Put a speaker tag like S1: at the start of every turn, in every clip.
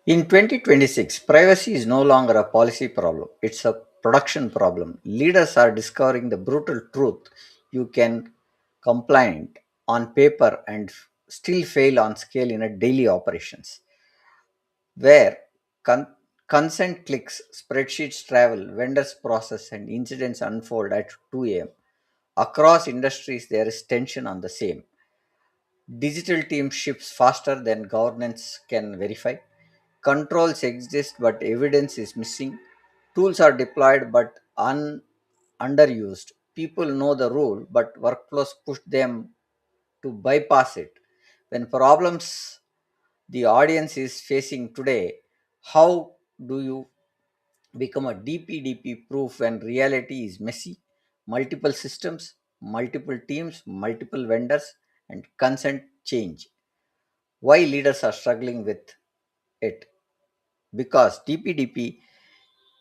S1: In 2026, privacy is no longer a policy problem, it's a production problem. Leaders are discovering the brutal truth. You can complain on paper and still fail on scale in a daily operations, where con- consent clicks, spreadsheets travel, vendors process, and incidents unfold at 2 a.m. Across industries, there is tension on the same. Digital team ships faster than governance can verify. Controls exist, but evidence is missing. Tools are deployed but underused. People know the rule, but workflows push them to bypass it. When problems the audience is facing today, how do you become a DPDP proof when reality is messy? Multiple systems, multiple teams, multiple vendors, and consent change. Why leaders are struggling with it? Because DPDP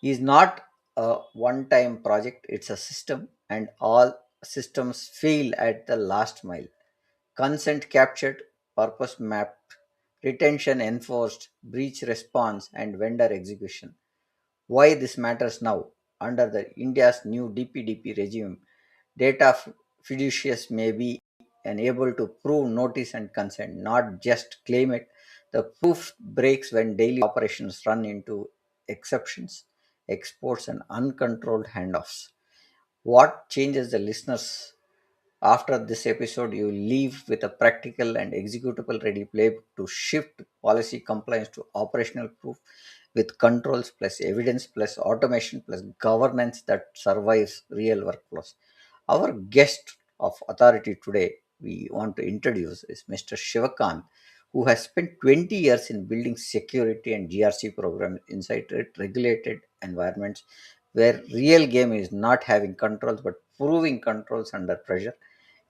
S1: is not a one time project, it's a system, and all systems fail at the last mile. Consent captured, purpose mapped, retention enforced, breach response, and vendor execution. Why this matters now? Under the India's new DPDP regime, data fiduciaries may be able to prove notice and consent, not just claim it. The proof breaks when daily operations run into exceptions, exports, and uncontrolled handoffs. What changes the listeners after this episode? You leave with a practical and executable ready playbook to shift policy compliance to operational proof with controls plus evidence plus automation plus governance that survives real workflows. Our guest of authority today we want to introduce is Mr. Shivakant, who has spent 20 years in building security and GRC programs inside regulated environments where real game is not having controls but proving controls under pressure,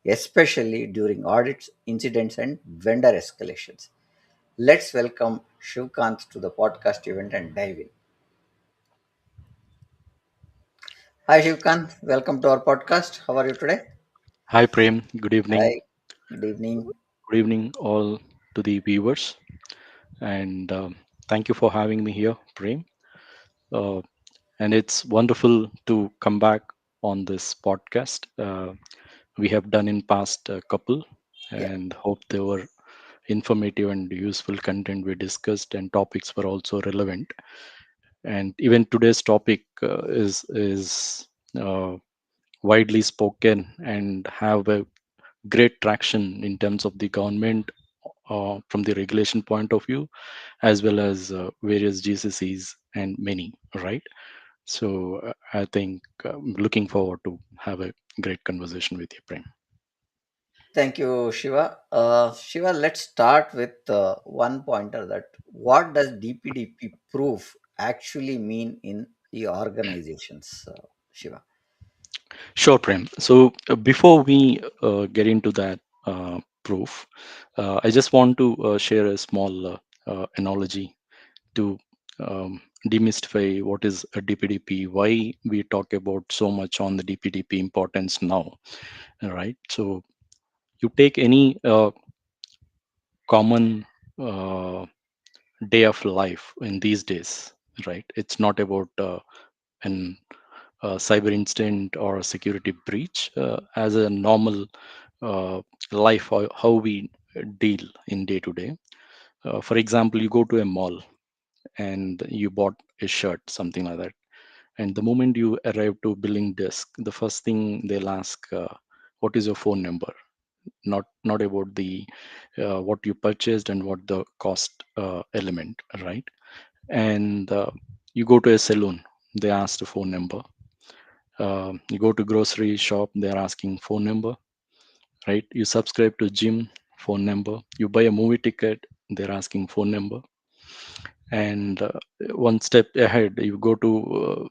S1: especially during audits, incidents, and vendor escalations. Let's welcome Shivkant to the podcast event and dive in. Hi, Shivkant. Welcome to our podcast. How are you today?
S2: Hi, Prem. Good evening.
S1: Hi. Good evening.
S2: Good evening, all to the viewers. And thank you for having me here, Prem. Uh, and it's wonderful to come back on this podcast. We have done in past couple
S1: Yeah.
S2: and hope they were informative and useful content we discussed and topics were also relevant. And even today's topic is uh, widely spoken and have a great traction in terms of the government from the regulation point of view, as well as various GCCs and many, right? So I think I'm looking forward to have a great conversation with you, Prem.
S1: Thank you, Shiva. Shiva, let's start with one pointer that what does DPDP proof actually mean in the organizations, Shiva?
S2: Sure, Prem. So before we get into that proof, I just want to share a small analogy to demystify what is a DPDP, why we talk about so much on the DPDP importance now, right? So you take any common uh, day of life in these days, right? It's not about an cyber incident or a security breach. As a normal life, how we deal in day to day. For example, you go to a mall and you bought a shirt, something like that. And the moment you arrive to billing desk, the first thing they'll ask, what is your phone number? Not about the what you purchased and what the cost element, right? And you go to a saloon, they ask the phone number. You go to grocery shop, they're asking phone number, right? You subscribe to gym, phone number. You buy a movie ticket, they're asking phone number. And one step ahead, you go to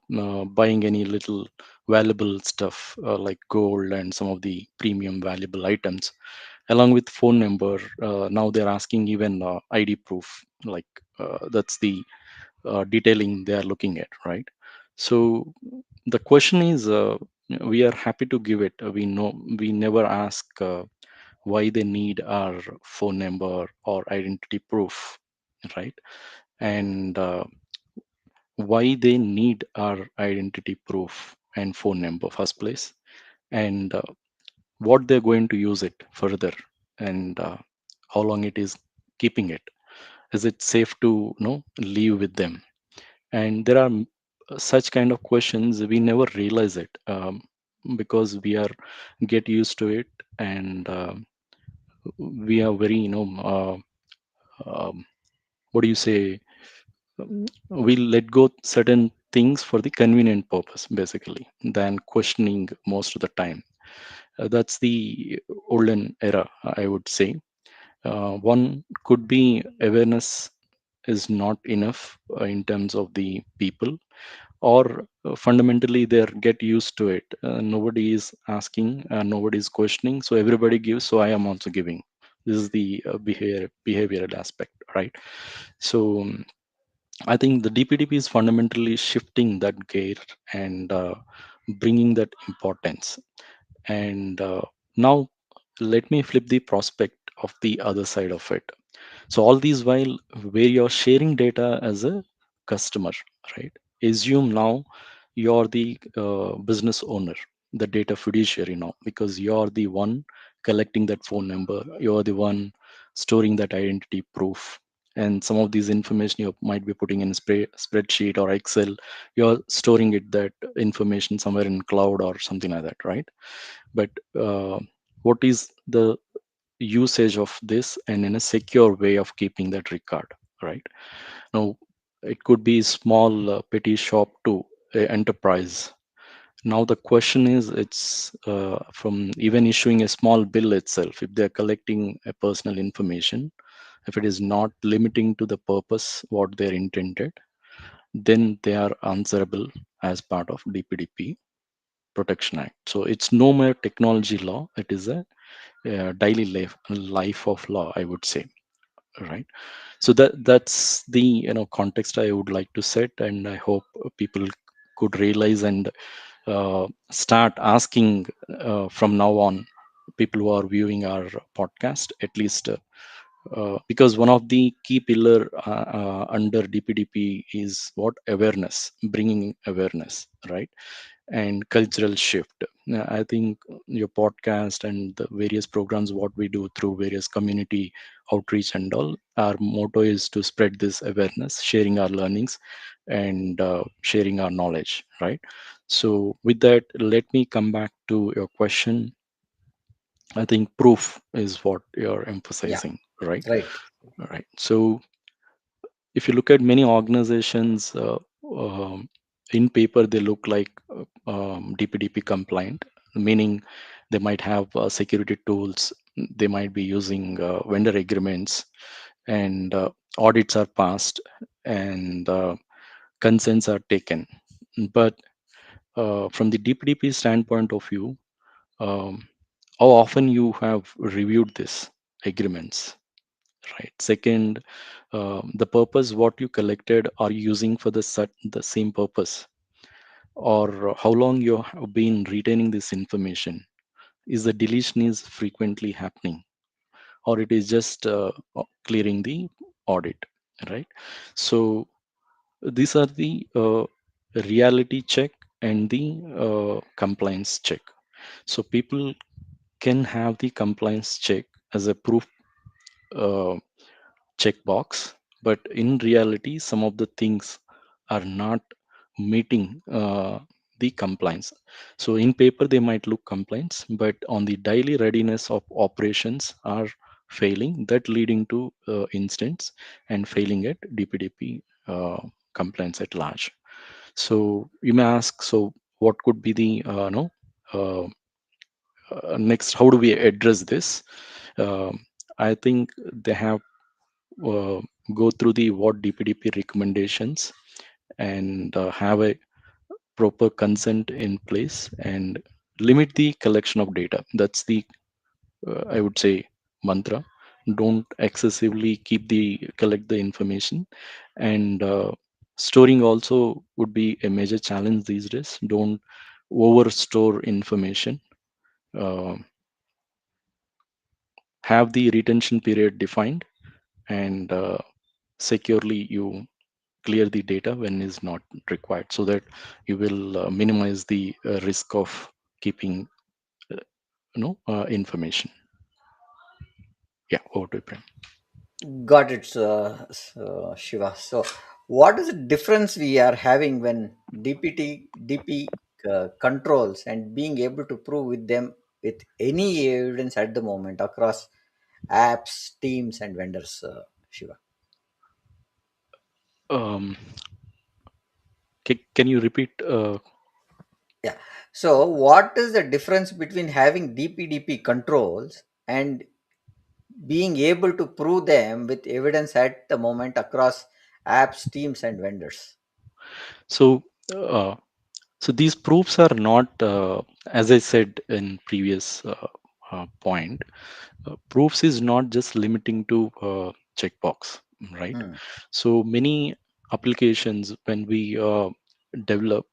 S2: buying any little valuable stuff like gold and some of the premium valuable items along with phone number. Now they're asking even ID proof, like that's the detailing they are looking at, right? So the question is, we are happy to give it. We know we never ask why they need our phone number or identity proof, right? and why they need our identity proof and phone number first place, and what they're going to use it further, and how long it is keeping it. Is it safe to leave with them? And there are such kind of questions we never realize it, because we are get used to it, and we are very what do you say, we let go certain things for the convenient purpose basically than questioning most of the time. That's the olden era, I would say. One could be awareness is not enough in terms of the people, or fundamentally they get used to it. Nobody is asking, nobody is questioning, so everybody gives, so I am also giving. This is the behavioral aspect, right? So I think the DPDP is fundamentally shifting that gear and bringing that importance. And now let me flip the prospect of the other side of it. So all these while where you're sharing data as a customer, right? Assume now you're the business owner, the data fiduciary now, because you're the one collecting that phone number, you're the one storing that identity proof, and some of these information you might be putting in spreadsheet or Excel. You're storing it, that information, somewhere in cloud or something like that, right? But what is the usage of this, and in a secure way of keeping that record, right? Now it could be small petty shop to a enterprise. Now the question is, it's from even issuing a small bill itself, if they're collecting a personal information, if it is not limiting to the purpose what they're intended, then they are answerable as part of DPDP Protection Act. So it's no mere technology law, it is a daily life of law, I would say, right? So that's the context I would like to set, and I hope people could realize and start asking from now on, people who are viewing our podcast at least, because one of the key pillar under DPDP is what? Awareness, bringing awareness, right? And cultural shift. I think your podcast and the various programs what we do through various community outreach and all, our motto is to spread this awareness, sharing our learnings, and sharing our knowledge, right? So with that, let me come back to your question. I think proof is what you're
S1: Yeah,
S2: emphasizing, right?
S1: right.
S2: Right. So if you look at many organizations, in paper they look like DPDP compliant, meaning they might have security tools, they might be using vendor agreements, and audits are passed, and consents are taken. But from the DPDP standpoint of view, um, how often you have reviewed this agreements, right? Second, the purpose what you collected, are you using for the same purpose, or how long you have been retaining this information? Is the deletion is frequently happening, or it is just clearing the audit, right? So these are the reality check and the compliance check. So people can have the compliance check as a proof uh, checkbox, but in reality some of the things are not meeting the compliance. So in paper they might look compliance, but on the daily readiness of operations are failing, that leading to incidents and failing at DPDP compliance at large. So you may ask, so what could be the no uh, next, how do we address this? um, I think they have uh, go through the what DPDP recommendations, and have a proper consent in place, and limit the collection of data. That's the I would say mantra. Don't excessively keep the collect the information, and storing also would be a major challenge these days. Don't over store information. Uh, have the retention period defined, and securely you clear the data when is not required, so that you will minimize the risk of keeping uh, information. Yeah, over to Prem.
S1: Got it, Shiva. So, what is the difference we are having when DP controls and being able to prove with them with any evidence at the moment across apps, teams, and vendors, Shiva?
S2: um, can you repeat?
S1: Yeah. So, what is the difference between having DPDP controls and being able to prove them with evidence at the moment across apps, teams, and vendors?
S2: So uh, so these proofs are not, as I said in previous point, proofs is not just limiting to checkbox, right?
S1: Hmm.
S2: So many applications when we develop,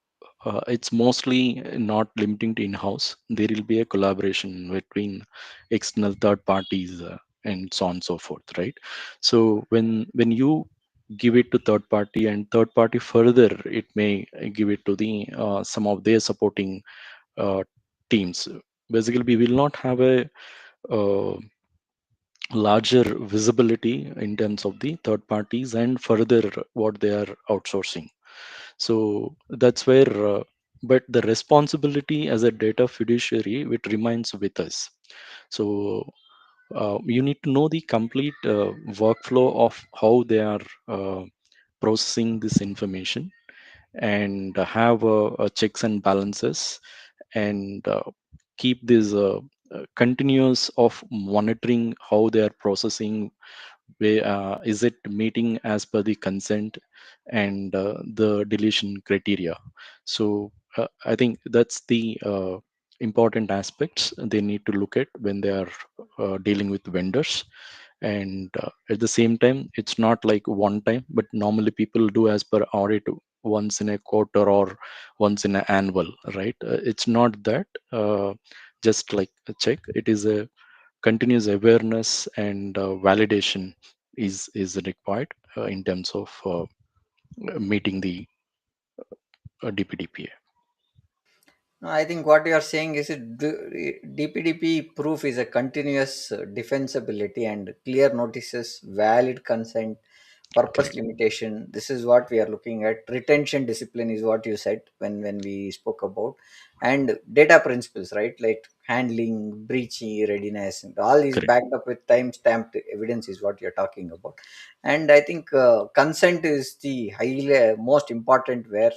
S2: it's mostly not limiting to in-house. There will be a collaboration between external third parties, and so on and so forth, right? So when you give it to third party, and third party further it may give it to the some of their supporting uh, teams. Basically we will not have a uh, larger visibility in terms of the third parties and further what they are outsourcing. So that's where but the responsibility as a data fiduciary, it remains with us. So you need to know the complete workflow of how they are processing this information, and have checks and balances, and keep this continuous of monitoring how they are processing. Is it meeting as per the consent and the deletion criteria? So I think that's the important aspects they need to look at when they are dealing with vendors. And at the same time, it's not like one time, but normally people do as per audit once in a quarter or once in an annual, right? It's not that just like a check. It is a continuous awareness, and validation is required in terms of meeting the DPDPA.
S1: No, I think what you are saying is DPDP proof is a continuous defensibility and clear notices, valid consent, purpose
S2: Correct.
S1: limitation. This is what we are looking at. Retention discipline is what you said when we spoke about, and data principles, right? Like handling, breaching, readiness, and all is
S2: Correct.
S1: backed up with time stamped evidence is what you're talking about. And I think consent is the highly most important where.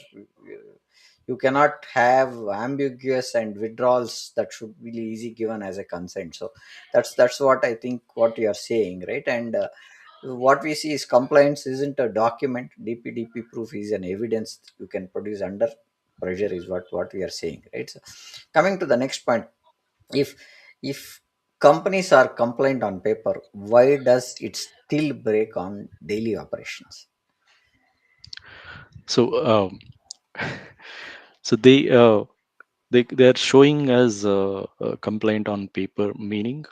S1: You cannot have ambiguous and withdrawals that should be easy given as a consent. So that's what I think what you are saying, right? And what we see is compliance isn't a document. DPDP proof is an evidence you can produce under pressure is what we are saying, right? So coming to the next point, if if companies are compliant on paper, why does it still break on daily operations?
S2: So so they are showing as a complaint on paper, meaning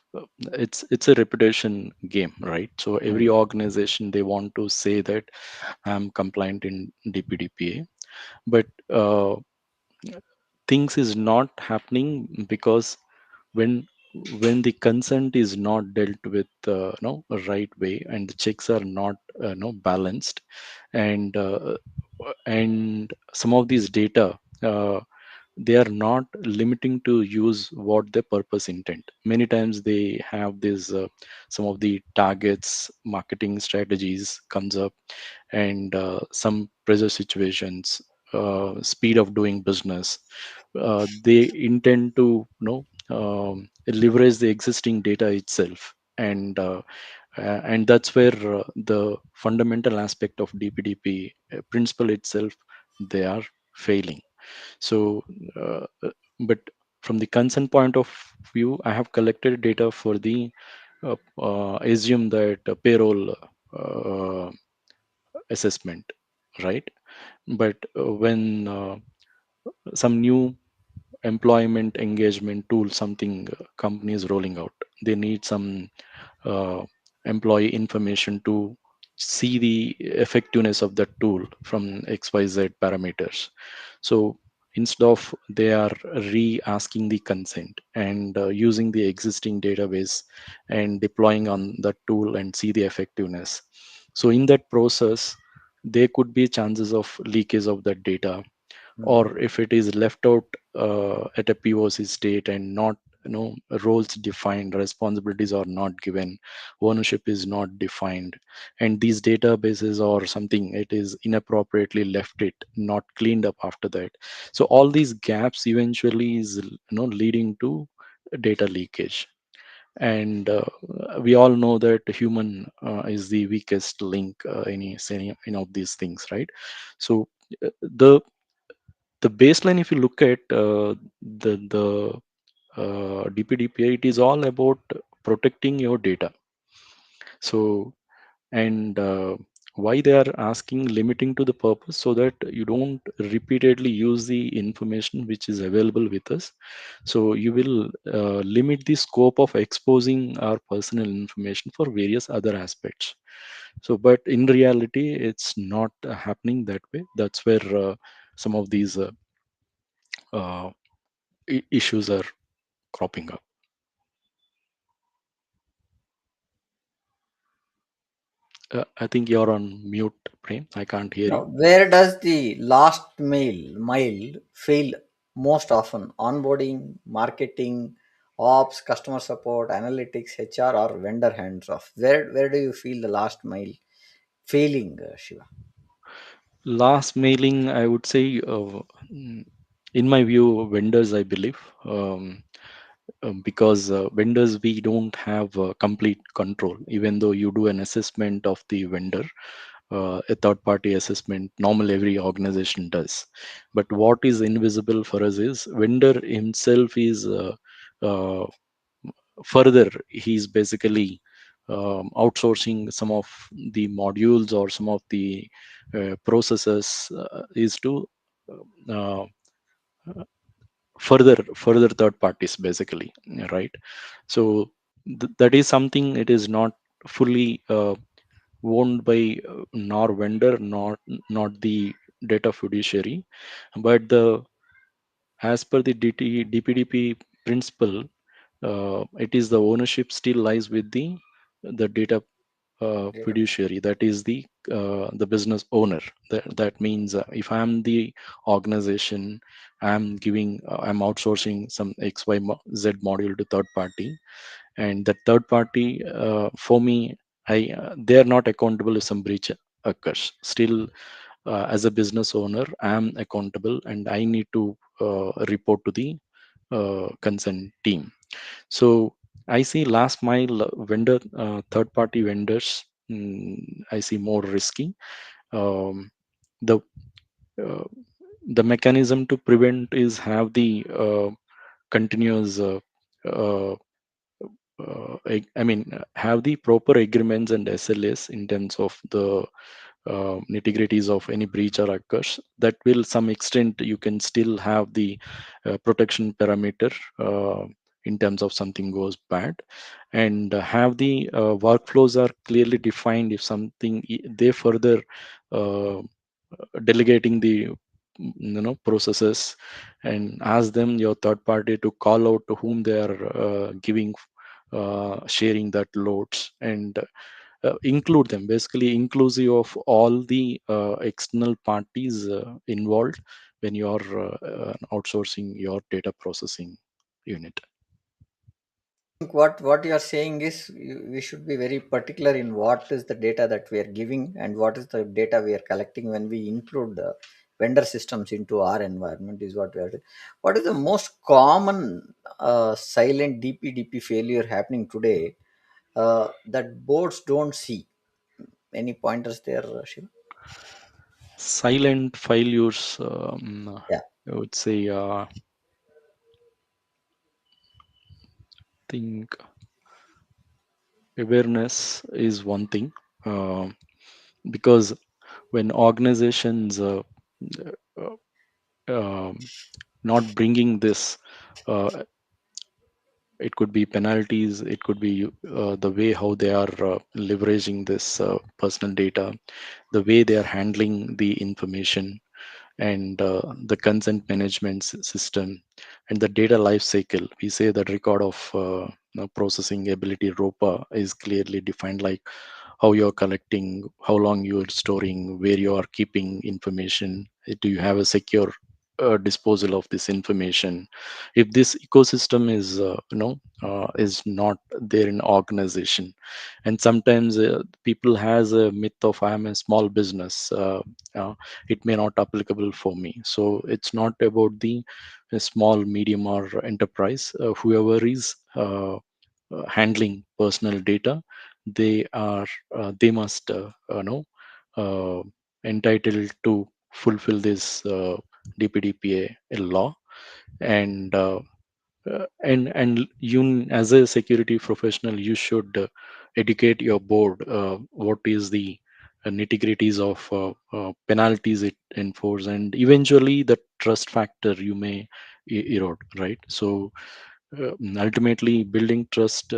S2: it's a reputation game, right? So every
S1: Hmm.
S2: organization, they want to say that I'm compliant in DPDPA, but things is not happening, because when the consent is not dealt with no right way, and the checks are not balanced, and some of these data, they are not limiting to use what the purpose intent. Many times they have this some of the targets, marketing strategies comes up, and some pressure situations, speed of doing business, they intend to leverage the existing data itself. And that's where the fundamental aspect of DPDP principle itself, they are failing. So but from the consent point of view, I have collected data for the assume that payroll uh, assessment, right? But when some new employment engagement tool, something company is rolling out, they need some uh, employee information to see the effectiveness of the tool from XYZ parameters. So instead of they are re-asking the consent and using the existing database and deploying on the tool and see the effectiveness. So in that process, there could be chances of leakage of that data,
S1: Hmm.
S2: or if it is left out at a POC state and not, roles defined, responsibilities are not given, ownership is not defined, and these databases or something, it is inappropriately left, it not cleaned up after that. So all these gaps eventually is, leading to data leakage. And we all know that human is the weakest link any of these things, right? So the baseline, if you look at the DPDP, it is all about protecting your data. So, and why they are asking limiting to the purpose, so that you don't repeatedly use the information which is available with us. So you will limit the scope of exposing our personal information for various other aspects. So, but in reality, it's not happening that way. That's where some of these uh, issues are cropping up. I think you're on mute, Prem. I can't hear
S1: Now,
S2: you.
S1: where does the last mile fail most often? Onboarding, marketing, ops, customer support, analytics, HR, or vendor hands off? Where do you feel the last mile failing, Shiva?
S2: Last mailing, I would say, in my view, vendors, I believe, because vendors, we don't have complete control. Even though you do an assessment of the vendor, a third party assessment, normal every organization does. But what is invisible for us is vendor himself is uh, further, he's basically outsourcing some of the modules or some of the processes, is to uh, further third parties basically, right? So that is something, it is not fully owned by nor vendor, not the data fiduciary, but the as per the DPDP principle, it is the ownership still lies with the data
S1: Data.
S2: fiduciary, that is the business owner. That means if I'm the organization, I'm outsourcing some XYZ module to third party, and that third party, for me, they are not accountable if some breach occurs. Still, as a business owner, I am accountable and I need to report to the consent team. So I see last mile third party vendors. I see more risky. Um, the uh, the mechanism to prevent is have the continuous. Uh, I mean, have the proper agreements and SLAs in terms of the nitty-gritties of any breach or occurs. That will some extent you can still have the protection parameter in terms of something goes bad, and have the workflows are clearly defined. If something they further uh, delegating the processes, and ask them your third party to call out to whom they are giving sharing that loads, and include them, basically inclusive of all the external parties involved when you are outsourcing your data processing unit.
S1: Think what you are saying is we should be very particular in what is the data that we are giving and what is the data we are collecting when we include the vendor systems into our environment is what we are doing. What is the most common silent DPDP failure happening today that boards don't see? Any pointers there, Shiva?
S2: Silent failures,
S1: Yeah.
S2: I would say, think awareness is one thing, uh, because when organizations uh, um, not bringing this uh, it could be penalties, it could be the way how they are leveraging this personal data, the way they are handling the information, and the consent management system, and the data life cycle. We say that record of processing ability ROPA is clearly defined, like how you're collecting, how long you're storing, where you are keeping information, do you have a secure disposal of this information. If this ecosystem is is not there in organization, and sometimes people has a myth of I am a small business, it may not applicable for me. So it's not about the small, medium, or enterprise. Whoever is handling personal data, they are they must uh, entitled to fulfill this DPDPA law. And and you, as a security professional, you should educate your board what is the nitty-gritties of penalties it enforce, and eventually the trust factor you may erode, right? So ultimately building trust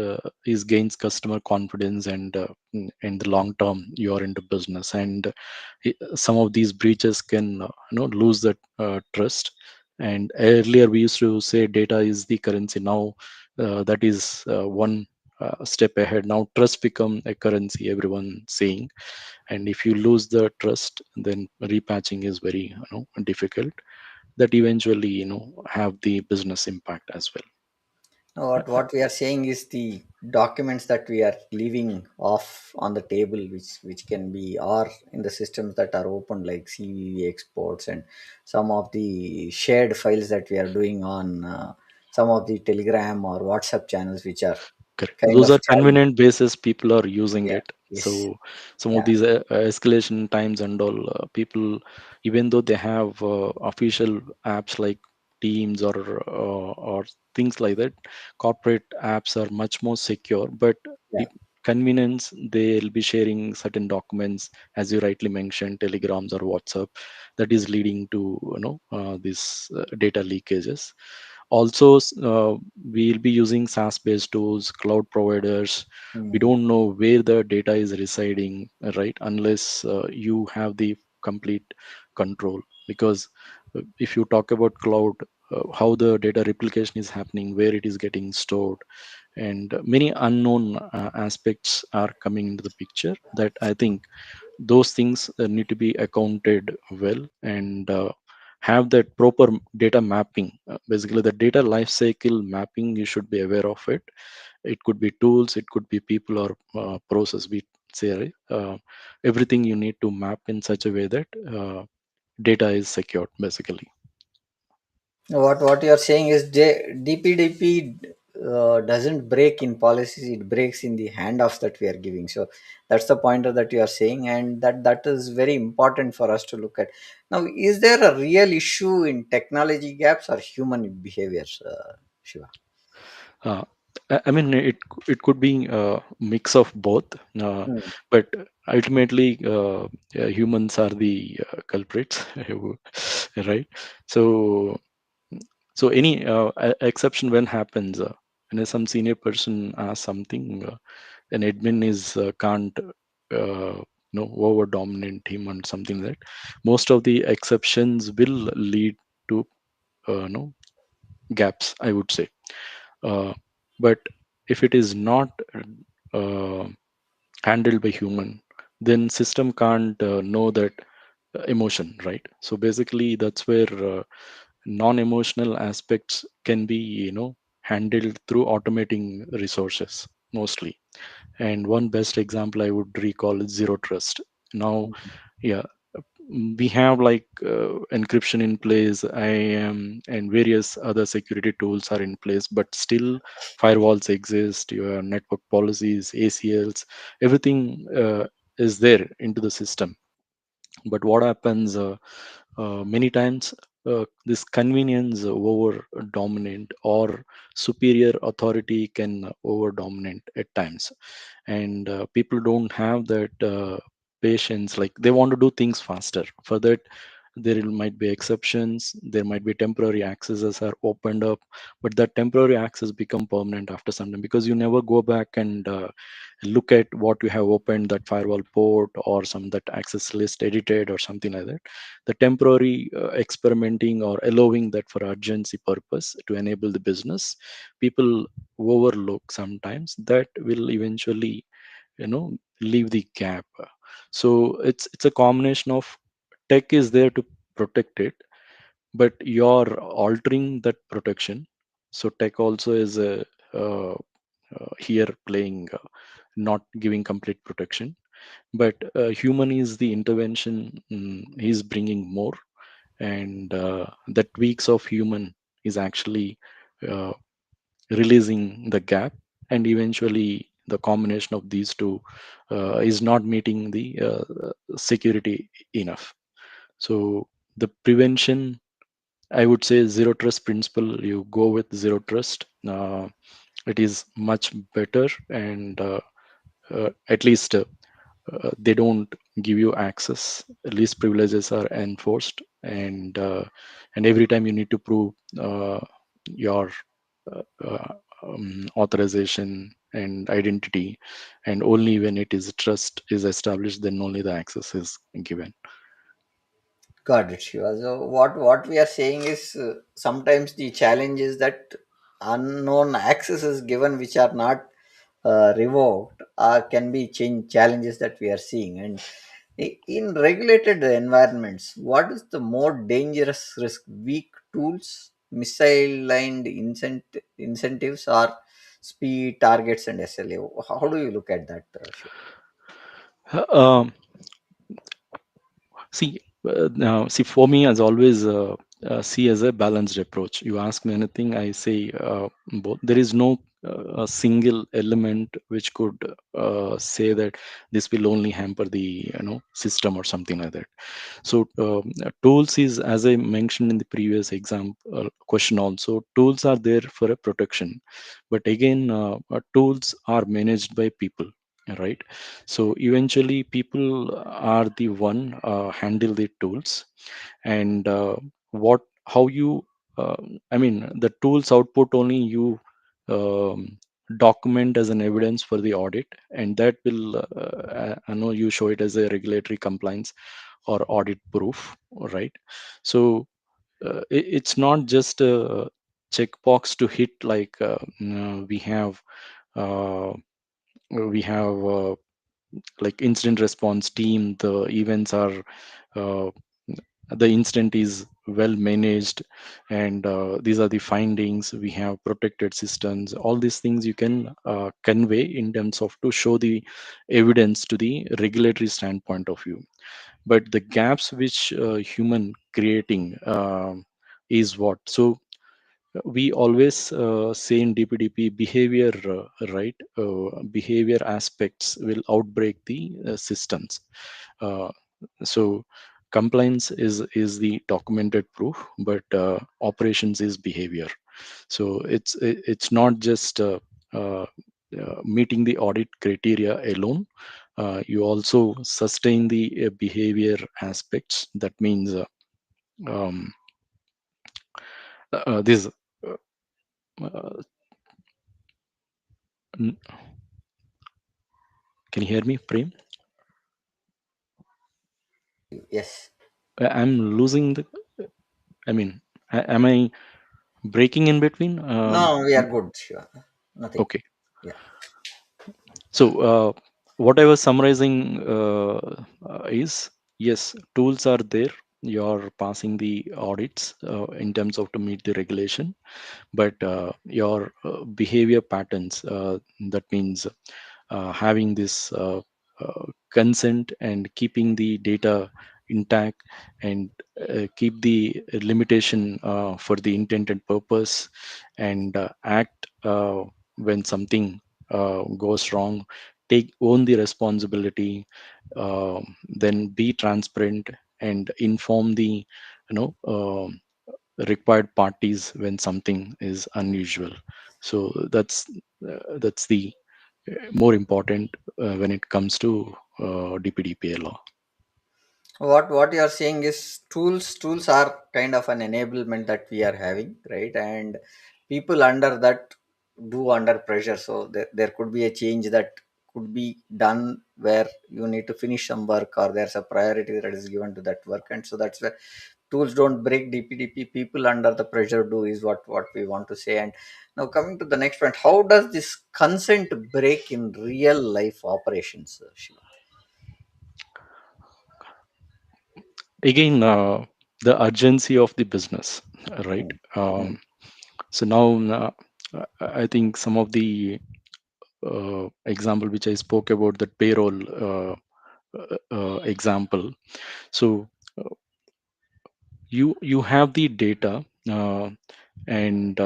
S2: is gains customer confidence, and in the long term you are into business, and some of these breaches can lose that trust. And earlier we used to say data is the currency. Now that is one step ahead. Now trust become a currency, everyone saying. And if you lose the trust, then repatching is very difficult. That eventually have the business impact as well.
S1: What we are saying is the documents that we are leaving off on the table, which can be or in the systems that are open, like CVV exports, and some of the shared files that we are doing on some of the Telegram or WhatsApp channels, which are
S2: Correct.
S1: kind
S2: Those
S1: of
S2: are
S1: child.
S2: convenient basis. People are using
S1: Yeah.
S2: it.
S1: Yes.
S2: So some of
S1: Yeah.
S2: these escalation times and all, people, even though they have official apps like Teams or things like that, corporate apps are much more secure. But
S1: Yeah.
S2: peop convenience, they'll be sharing certain documents, as you rightly mentioned, Telegrams or WhatsApp, that is leading to these data leakages. Also we'll be using SaaS based tools, cloud providers. We
S1: Mm.
S2: don't know where the data is residing, right, unless you have the complete control. Because if you talk about cloud, how the data replication is happening, where it is getting stored, and many unknown aspects are coming into the picture, that I think those things need to be accounted well, and have that proper data mapping. Basically the data lifecycle mapping, you should be aware of it. It could be tools, it could be people, or process, we say, right? Everything you need to map in such a way that data is secured, basically.
S1: What you are saying is DPDP doesn't break in policies; it breaks in the handoffs that we are giving. So that's the pointer that you are saying, and that is very important for us to look at. Now, is there a real issue in technology gaps or human behaviors, Shiva?
S2: uh, I mean, it could be a mix of both,
S1: Hmm.
S2: but ultimately humans are the culprits, right? So any exception when happens, when some senior person asks something, an admin is can't over dominate him and something like that. Most of the exceptions will lead to no gaps, I would say. uh, but if it is not uh, handled by human, then system can't know that emotion, right? So basically that's where non-emotional aspects can be handled through automating resources mostly. And one best example I would recall is zero trust. Now, yeah, we have like encryption in place, IAM, and various other security tools are in place, but still firewalls exist, your network policies, ACLs, everything is there into the system. But what happens many times, this convenience over dominant, or superior authority can over dominant at times. And people don't have that patience, like they want to do things faster. For that, there might be exceptions, there might be temporary accesses are opened up, but that temporary access become permanent after some time, because you never go back and look at what you have opened, that firewall port or some that access list edited or something like that. The temporary experimenting or allowing that for urgency purpose to enable the business, people overlook sometimes, that will eventually leave the gap. So it's a combination of tech is there to protect it, but you're altering that protection. So tech also is a here playing, not giving complete protection, but human is the intervention, is bringing more, and the tweaks of human is actually uh, releasing the gap, and eventually the combination of these two is not meeting the security enough. So the prevention, I would say, zero trust principle, you go with zero trust. It is much better, and at least they don't give you access. Least privileges are enforced, and every time you need to prove your authorization and identity, and only when it is trust is established, then only the access is given.
S1: Got it, Shiva. So what we are saying is sometimes the challenge is that unknown accesses given which are not revoked can be change challenges that we are seeing. And in regulated environments, what is the more dangerous risk? Weak tools, misaligned incentives, or speed targets and SLA? How do you look at that, Shiva?
S2: Um, See, now, see, for me, as always, see as a balanced approach. You ask me anything, I say both. There is no a single element which could say that this will only hamper the system or something like that. So tools is, as I mentioned in the previous example question also, tools are there for a protection, but again, tools are managed by people, right? So eventually people are the one handle the tools, and what how you uh, I mean, the tools output only you um, document as an evidence for the audit, and that will I know you show it as a regulatory compliance or audit proof, right? So it's not just a checkbox to hit, like uh, we have like incident response team, the events are uh, the incident is well managed, and these are the findings, we have protected systems, all these things you can convey in terms of to show the evidence to the regulatory standpoint of view. But the gaps which human creating is what. So we always say in DPDP behavior, right? Behavior aspects will outbreak the systems. Uh, so compliance is the documented proof, but operations is behavior. So it's not just uh, meeting the audit criteria alone. You also sustain the behavior aspects. That means um, this. Uh, n- can you hear me, Prem?
S1: Yes.
S2: I'm losing the. I mean, am I breaking in between?
S1: No, we are good, Shiva. Nothing.
S2: Okay.
S1: Yeah.
S2: So what I was summarizing is, yes, tools are there. You're passing the audits in terms of to meet the regulation, but your behavior patterns. That means having this consent and keeping the data intact, and keep the limitation for the intended purpose, and act when something goes wrong, take own the responsibility, then be transparent and inform the required parties when something is unusual. So that's the more important when it comes to DPDPA law.
S1: What you are saying is tools are kind of an enablement that we are having, right? And people under that do under pressure, so there could be a change that could be done where you need to finish some work, or there's a priority that is given to that work, and so that's where tools don't break DPDP. People under the pressure do, is what we want to say. And now coming to the next point, how does this consent break in real life operations, Shiva?
S2: Again, the urgency of the business, right?
S1: Mm, mm,
S2: So now, I think some of the example which I spoke about, that payroll example. So you have the data, and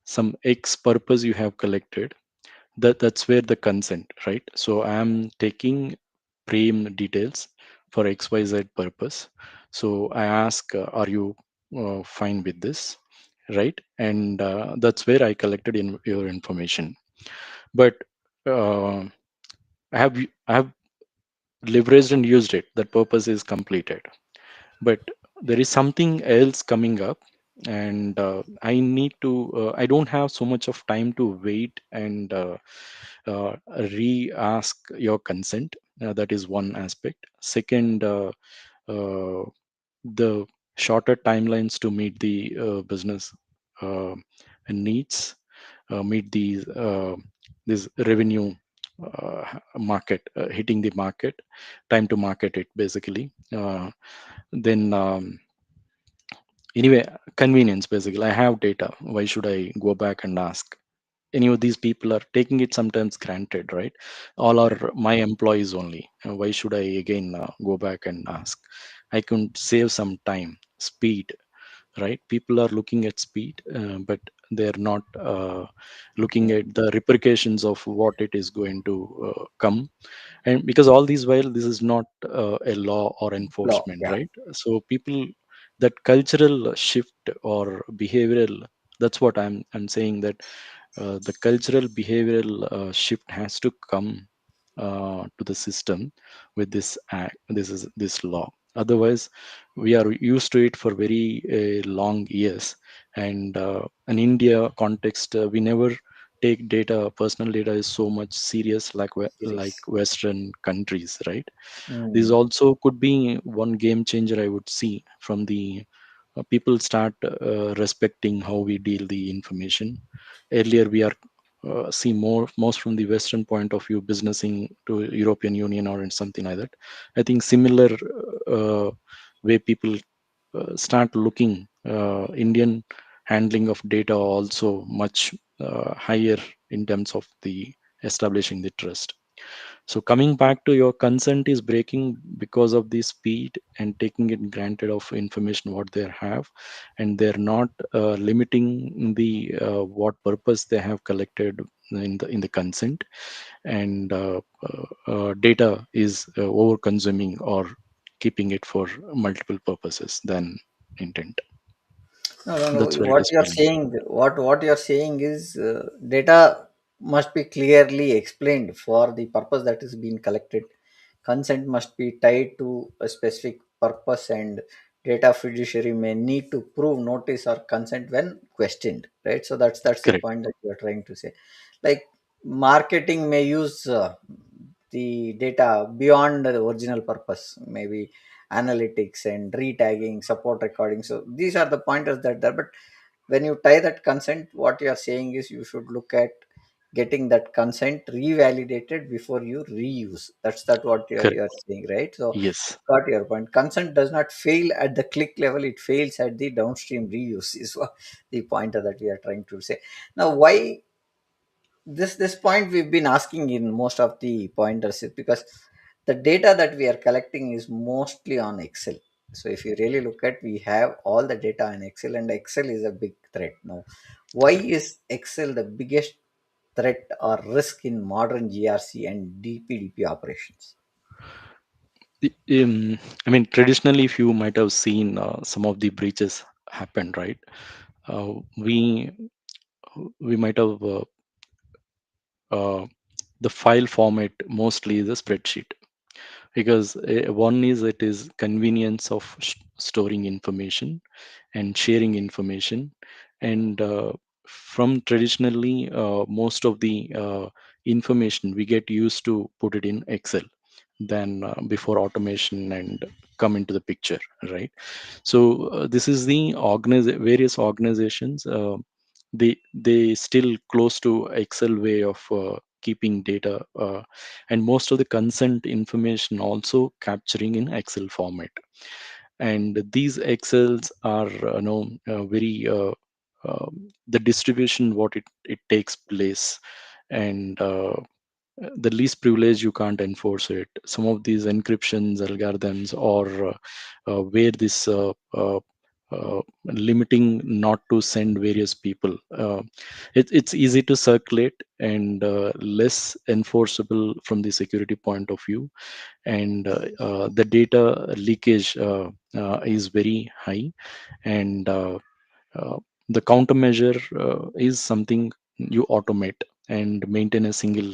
S2: some X purpose you have collected. That's where the consent, right? So I am taking frame details for XYZ purpose. So I ask, are you fine with this, right? And that's where I collected in your information. But uh, I have leveraged and used it. That purpose is completed. But there is something else coming up, and I don't have so much of time to wait and re-ask your consent. That is one aspect. Second, uh, the shorter timelines to meet the business uh, needs, meet these this revenue market, hitting the market, time to market it basically. Then anyway, convenience basically. I have data. Why should I go back and ask? Any of these people are taking it sometimes granted, right? All are my employees only. Why should I again go back and ask? I can save some time, speed, right? People are looking at speed, but they're not looking
S1: mm.
S2: at the repercussions of what it is going to come. And because all these while this is not a law or
S1: Law,
S2: enforcement,
S1: yeah.
S2: right? So people, that cultural shift or behavioral, that's what I'm saying, that the cultural behavioral shift has to come to the system with this act. This law. Otherwise, we are used to it for very long years. And in India context, we never take data. Personal data is so much serious, like like
S1: Series.
S2: Western countries, right? This
S1: Mm,
S2: also could be one game changer, I would see, from the people start respecting how we deal the information. Earlier we are see most from the Western point of view, businessing to European Union or in something like that. I think similar uh, way people start looking Indian handling of data also much higher in terms of the establishing the trust. So coming back to your consent is breaking because of the speed and taking it granted of information what they have, and they're not limiting the what purpose they have collected in the consent, and data is over consuming or keeping it for multiple purposes than intent.
S1: no, no, no.
S2: That's where it
S1: What
S2: is
S1: you're
S2: failing.
S1: saying, what you're saying is data must be clearly explained for the purpose that is being collected. Consent must be tied to a specific purpose, and data fiduciary may need to prove notice or consent when questioned. Right. So that's the
S2: Correct.
S1: point that you are trying to say. Like marketing may use the data beyond the original purpose, maybe analytics and retagging, support recording. So these are the pointers that there. But when you tie that consent, what you are saying is you should look at getting that consent revalidated before you reuse. That what
S2: Correct.
S1: you're saying, right? So
S2: Yes.
S1: got your point. Consent does not fail at the click level; it fails at the downstream reuse. Is what the pointer that we are trying to say. Now, why this point we've been asking in most of the pointers is because the data that we are collecting is mostly on Excel. So if you really look at, we have all the data in Excel, and Excel is a big threat now. Why is Excel the biggest threat or risk in modern GRC and DPDP operations?
S2: I mean, traditionally, if you might have seen some of the breaches happen, right? Uh, we we might have uh, the file format mostly is a spreadsheet. because one is it is convenience of storing information and sharing information. And from traditionally most of the information we get used to put it in Excel than before automation and come into the picture, right? So this is the various organizations, they still close to Excel way of keeping data, and most of the consent information also capturing in Excel format. And these Excels are very the distribution what it takes place, and the least privilege you can't enforce it. Some of these encryptions algorithms, or where this limiting not to send various people, it's easy to circulate and less enforceable from the security point of view. And the data leakage is very high. And uh, the countermeasure is something you automate and maintain a single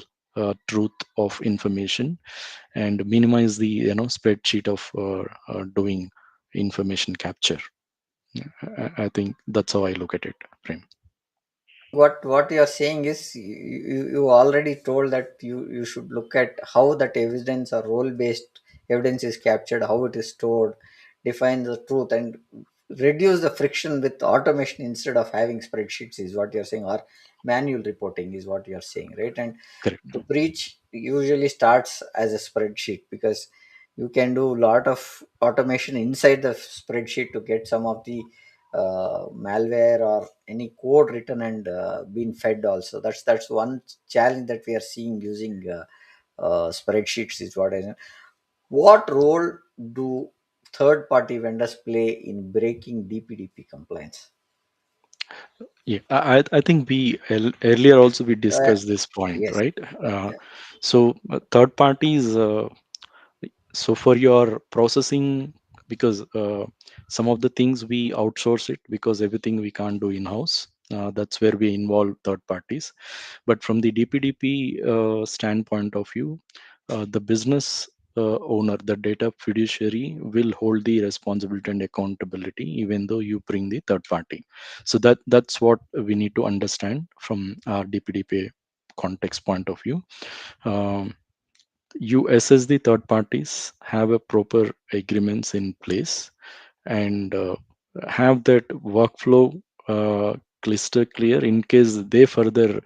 S2: truth of information, and minimize the spreadsheet of doing information capture. I think that's how I look at it, Prem.
S1: What you are saying is, you already told that you should look at how that evidence or role based evidence is captured, how it is stored, define the truth, and reduce the friction with automation instead of having spreadsheets, is what you're saying, or manual reporting is what you're saying, right? And
S2: Correct.
S1: the breach usually starts as a spreadsheet, because you can do a lot of automation inside the spreadsheet to get some of the malware or any code written and been fed also. That's one challenge that we are seeing using spreadsheets, is what I know. What role do third party vendors play in breaking DPDP compliance?
S2: Yeah, I think we earlier also we
S1: uh,
S2: discussed this point,
S1: yes.
S2: right?
S1: Yeah, yeah.
S2: So third parties, so for your processing, because some of the things we outsource it because everything we can't do in house, that's where we involve third parties. But from the DPDP standpoint of view, the business owner, the data fiduciary, will hold the responsibility and accountability even though you bring the third party. So that's what we need to understand from our DPDP context point of view. Um, you assess the third parties, have a proper agreements in place, and have that workflow cluster clear in case they further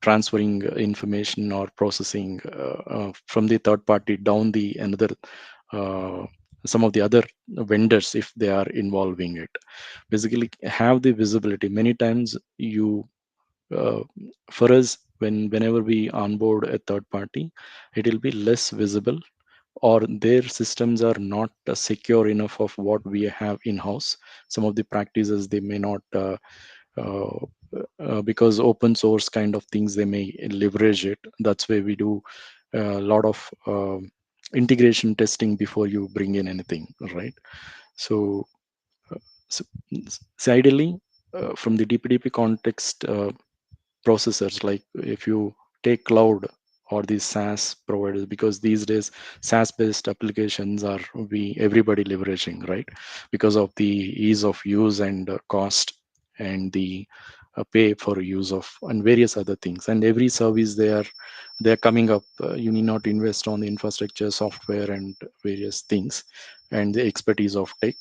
S2: transferring information or processing from the third party down the another uh, some of the other vendors if they are involving it. Basically have the visibility. Many times you uh, for us, whenever we onboard a third party, it will be less visible, or their systems are not secure enough of what we have in house. Some of the practices they may not uh, because open source kind of things they may leverage it. That's why we do a lot of integration testing before you bring in anything, right? So, uh, so, so ideally, from the DPDP context, processors, like if you take cloud or these SaaS providers, because these days SaaS based applications are we everybody leveraging, right? Because of the ease of use and cost, and the pay for use of and various other things, and every service they are coming up. You need not invest on the infrastructure, software, and various things, and the expertise of tech.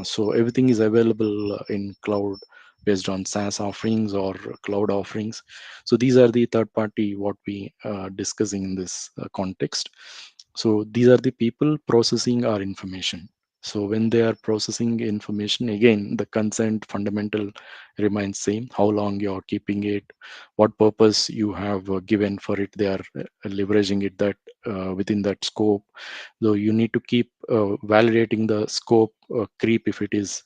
S2: So everything is available in cloud based on SaaS offerings or cloud offerings. So these are the third party what we discussing in this context. So these are the people processing our information. So when they are processing information, again the consent fundamental remains same. How long you are keeping it, what purpose you have given for it, they are leveraging it that within that scope. Though you need to keep validating the scope creep if it is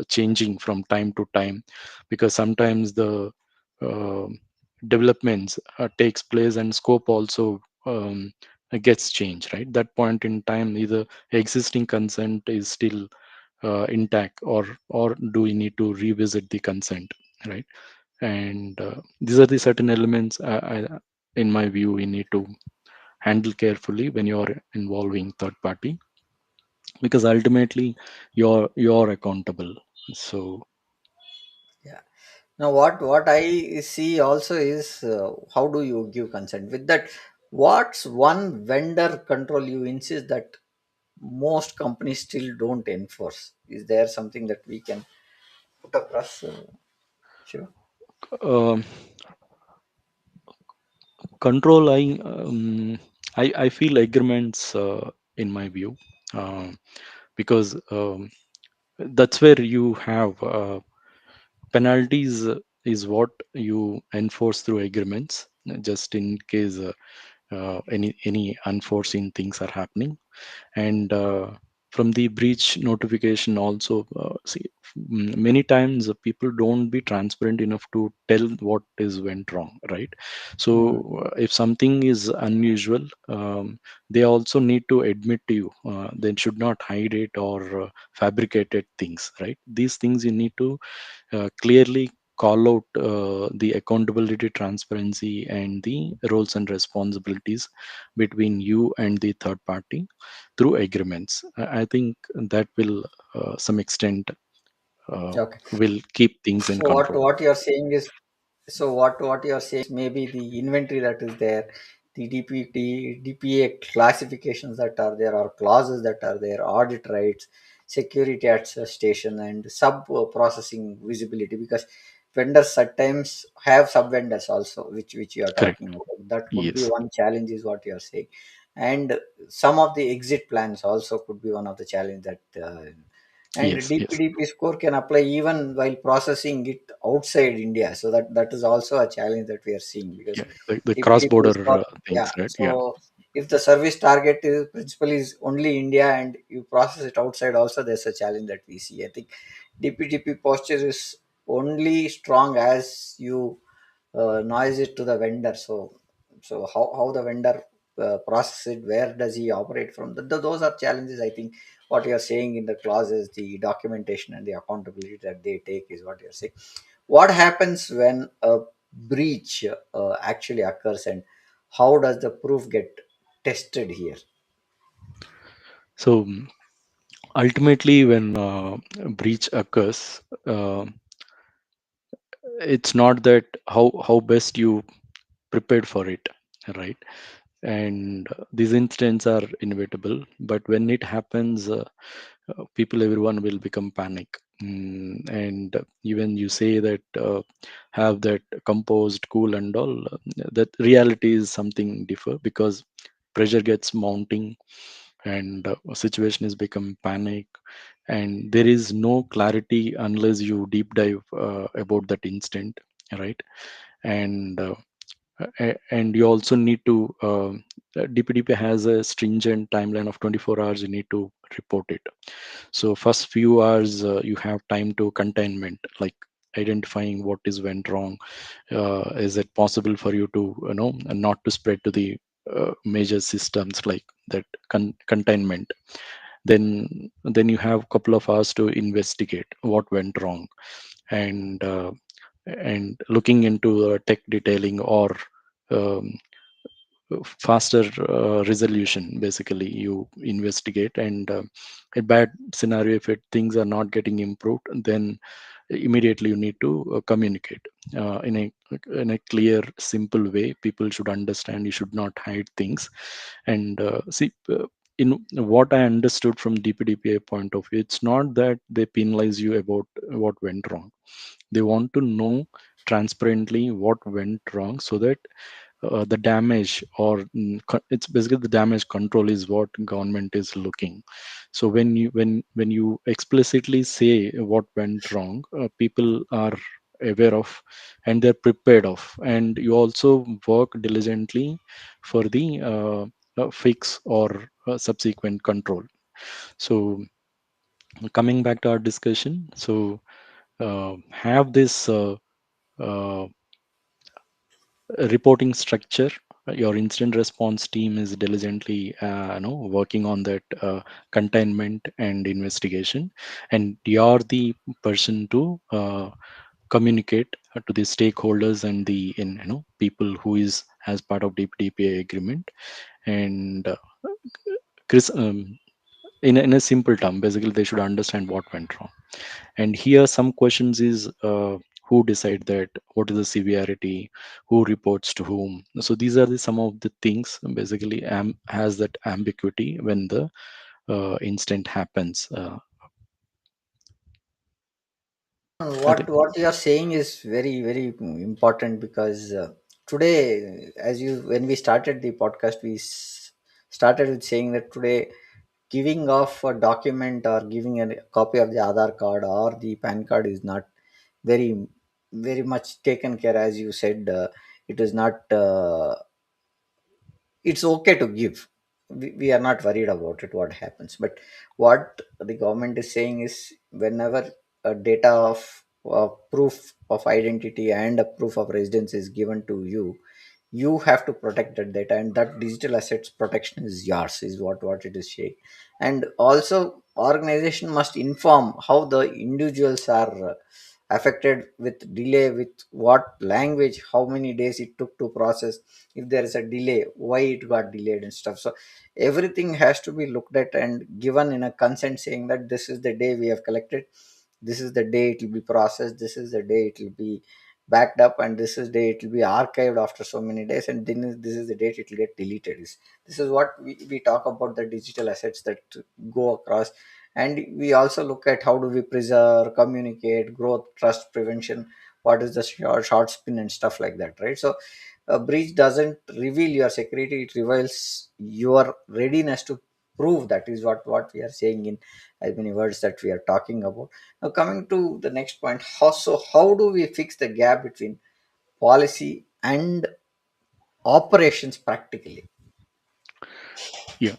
S2: changing from time to time, because sometimes the uh, developments takes place and scope also gets changed, right? That point in time, either existing consent is still intact, or do we need to revisit the consent, right? And these are the certain elements in my view we need to handle carefully when you're involving third party, because ultimately you're accountable. So
S1: Yeah. Now, what I see also is how do you give consent? With that, what's one vendor control you insist that most companies still don't enforce? Is there something that we can put across? Sure.
S2: um, control, I feel agreements, in my view, um, because that's where you have penalties, is what you enforce through agreements, just in case any unforeseen things are happening. And from the breach notification also, many times people don't be transparent enough to tell what is went wrong, right? So
S1: Hmm.
S2: if something is unusual, they also need to admit to you. They should not hide it or fabricated things, right? These things you need to clearly call out the accountability, transparency, and the roles and responsibilities between you and the third party through agreements. I think that will, some extent, uh,
S1: Okay.
S2: will keep things in
S1: So what
S2: control.
S1: what you're saying is, so what you're saying is maybe the inventory that is there, the DPA classifications that are there, or clauses that are there, audit rights, security attestation, and sub processing visibility. Because vendors sometimes have sub vendors also, which you are
S2: Correct.
S1: talking about. That could be
S2: Yes.
S1: one challenge, is what you are saying, and some of the exit plans also could be one of the challenge that. And
S2: Yes. Yes.
S1: DPDP score can apply even while processing it outside India. So that is also a challenge that we are seeing, because
S2: Yeah. The cross
S1: DPDP
S2: border
S1: score,
S2: things,
S1: yeah.
S2: right? Yeah.
S1: So if the service target is principally is only India and you process it outside, also there's a challenge that we see. I think DPDP posture is only strong as you noise it to the vendor. So how the vendor process it, where does he operate from? Those are challenges. I think what you're saying in the clauses, the documentation and the accountability that they take is what you're saying. What happens when a breach actually occurs, and how does the proof get tested here?
S2: So ultimately, when a breach occurs, uh, it's not that how best you prepared for it, right? And these incidents are inevitable, but when it happens, people, everyone will become panic. And even you say that, have that composed, cool, and all, that reality is something differ, because pressure gets mounting, and situation is become panic, and there is no clarity unless you deep dive about that instant, right? And and you also need to, DPDP has a stringent timeline of 24 hours. You need to report it. So first few hours, you have time to containment, like identifying what is went wrong. Is it possible for you to, not to spread to the major systems, like that, containment. Then you have couple of hours to investigate what went wrong, and looking into tech detailing, or um, faster resolution. Basically, you investigate, and a bad scenario, if things are not getting improved, then immediately you need to communicate in a clear, simple way. People should understand. You should not hide things. And see, in what I understood from DPDPA point of view, it's not that they penalize you about what went wrong. They want to know transparently what went wrong, so that the damage, or it's basically the damage control is what government is looking. So when you explicitly say what went wrong, people are aware of, and they're prepared of, and you also work diligently for the fix or subsequent control. So coming back to our discussion, so have this uh, reporting structure. Your incident response team is diligently, working on that containment and investigation, and you're the person to communicate to the stakeholders and the, people who is as part of DPDPA agreement. And Chris, in a simple term, basically they should understand what went wrong. And here some questions is, who decide that, what is the severity, who reports to whom. So these are the some of the things basically has that ambiguity when the incident happens. I think,
S1: What you are saying is very important because today, as you when we started the podcast, we started with saying that today giving off a document or giving a copy of the Aadhaar card or the PAN card is not very very much taken care. As you said, it is not it's okay to give. We are not worried about it what happens, but what the government is saying is whenever a data of proof of identity and a proof of residence is given to you, you have to protect that data, and that digital assets protection is yours, is what it is saying. And also organization must inform how the individuals are affected with delay, with what language, how many days it took to process, if there is a delay, why it got delayed and stuff. So everything has to be looked at and given in a consent, saying that this is the day we have collected, this is the day it will be processed, this is the day it will be backed up, and this is the day it will be archived after so many days, and then this is the date it will get deleted. This is what we talk about, the digital assets that go across. And we also look at how do we preserve, communicate, growth, trust, prevention, what is the short spin and stuff like that, right? So a breach doesn't reveal your security, it reveals your readiness to prove. That is what we are saying in as many words that we are talking about. Now coming to the next point, how do we fix the gap between policy and operations practically?
S2: yeah.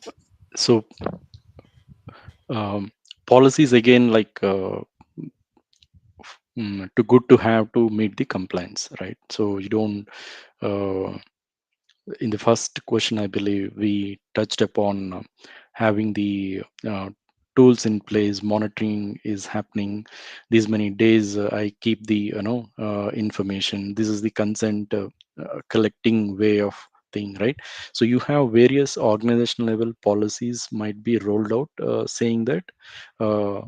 S2: So policies again, like, too good to have to meet the compliance, right? So you don't, uh, in the first question I believe we touched upon, having the tools in place, monitoring is happening these many days, I keep the information, this is the consent collecting way of thing, right? So you have various organizational level policies might be rolled out, saying that, uh,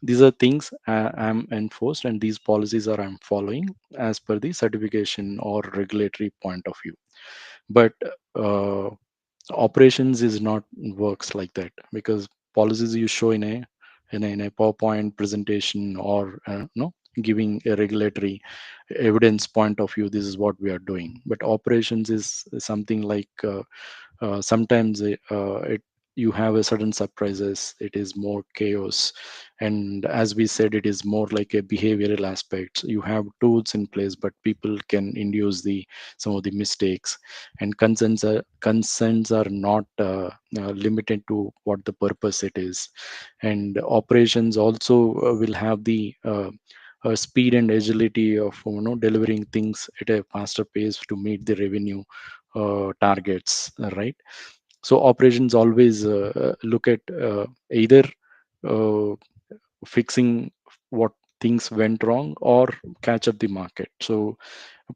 S2: these are things I'm enforced, and these policies are I'm following as per the certification or regulatory point of view. But uh, operations is not works like that, because policies you show in a PowerPoint presentation, or giving a regulatory evidence point of view, this is what we are doing. But operations is something like, sometimes you have a sudden surprises, it is more chaos. And as we said, it is more like a behavioral aspect. You have tools in place, but people can induce the some of the mistakes. And concerns are not limited to what the purpose it is. And operations also will have the speed and agility of delivering things at a faster pace to meet the revenue targets, right? So operations always look at either uh, fixing what things went wrong or catch up the market. So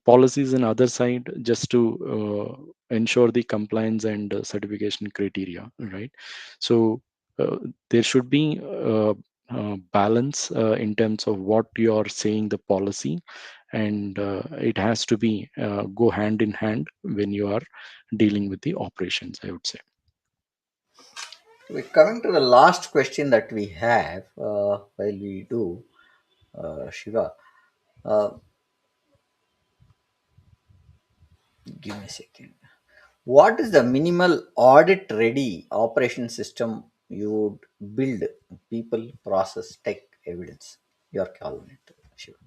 S2: policies on other side just to ensure the compliance and certification criteria, right? So there should be balance in terms of what you are saying the policy, and it has to be go hand in hand when you are dealing with the operations, I would say.
S1: We're coming to the last question that we have while we do, Shiva. Uh, Give me a second. What is the minimal audit ready operation system you would build? People, process, tech, evidence. Your call on it, Shiva.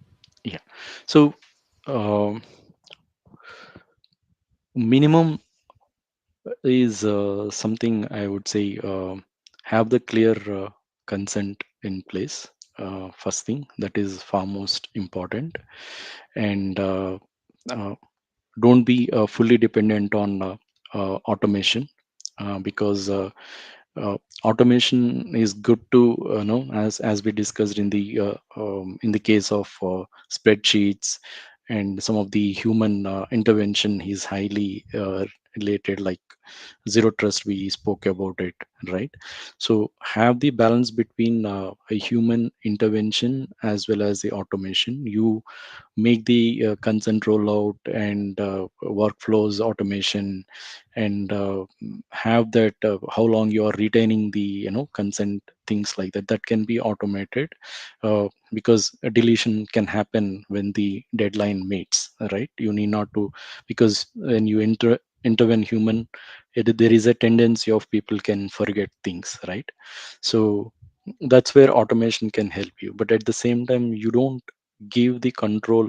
S2: Yeah. So um, minimum is something I would say, have the clear consent in place. First thing, that is far most important. And uh, don't be fully dependent on automation, because automation is good to as we discussed in the case of spreadsheets, and some of the human intervention is highly related, like zero trust, we spoke about it, right? So have the balance between a human intervention as well as the automation. You make the consent rollout and workflows automation, and have that how long you are retaining the consent, things like that, that can be automated, because a deletion can happen when the deadline meets, right? You need not to, because when you intervene human, there is a tendency of people can forget things, right? So that's where automation can help you, but at the same time you don't give the control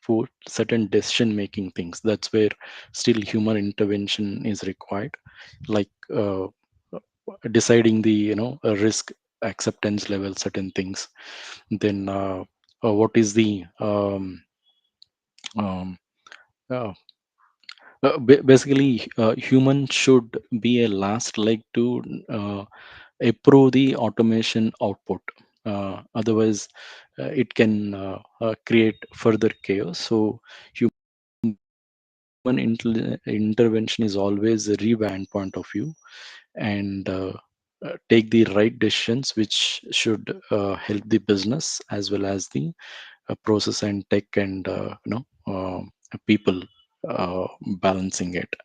S2: for certain decision making things. That's where still human intervention is required, like deciding the risk acceptance level, certain things. Then what is the um, uh, basically human should be a last leg to uh, approve the automation output. Otherwise it can create further chaos. So intervention is always a rewind point of view, and take the right decisions which should help the business as well as the process and tech, and people balancing it.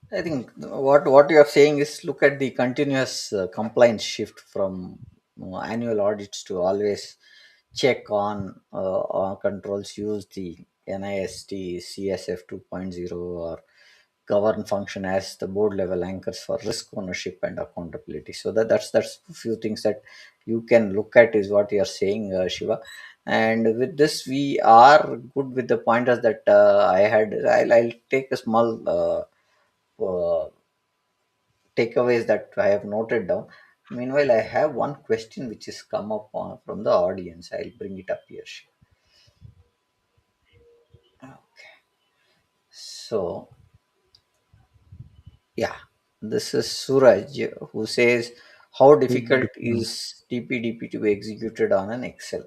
S1: I think what you are saying is look at the continuous compliance shift from annual audits to always check on controls. Use the NIST CSF 2.0 or govern function as the board level anchors for risk ownership and accountability. So that's a few things that you can look at is what you are saying, Shiva. And with this, we are good with the pointers that I had. I'll take a small. Uh, Takeaways that I have noted down. Meanwhile, I have one question which has come up from the audience. I'll bring it up here. So, yeah, this is Suraj who says, how difficult is DPDP to be executed on an Excel?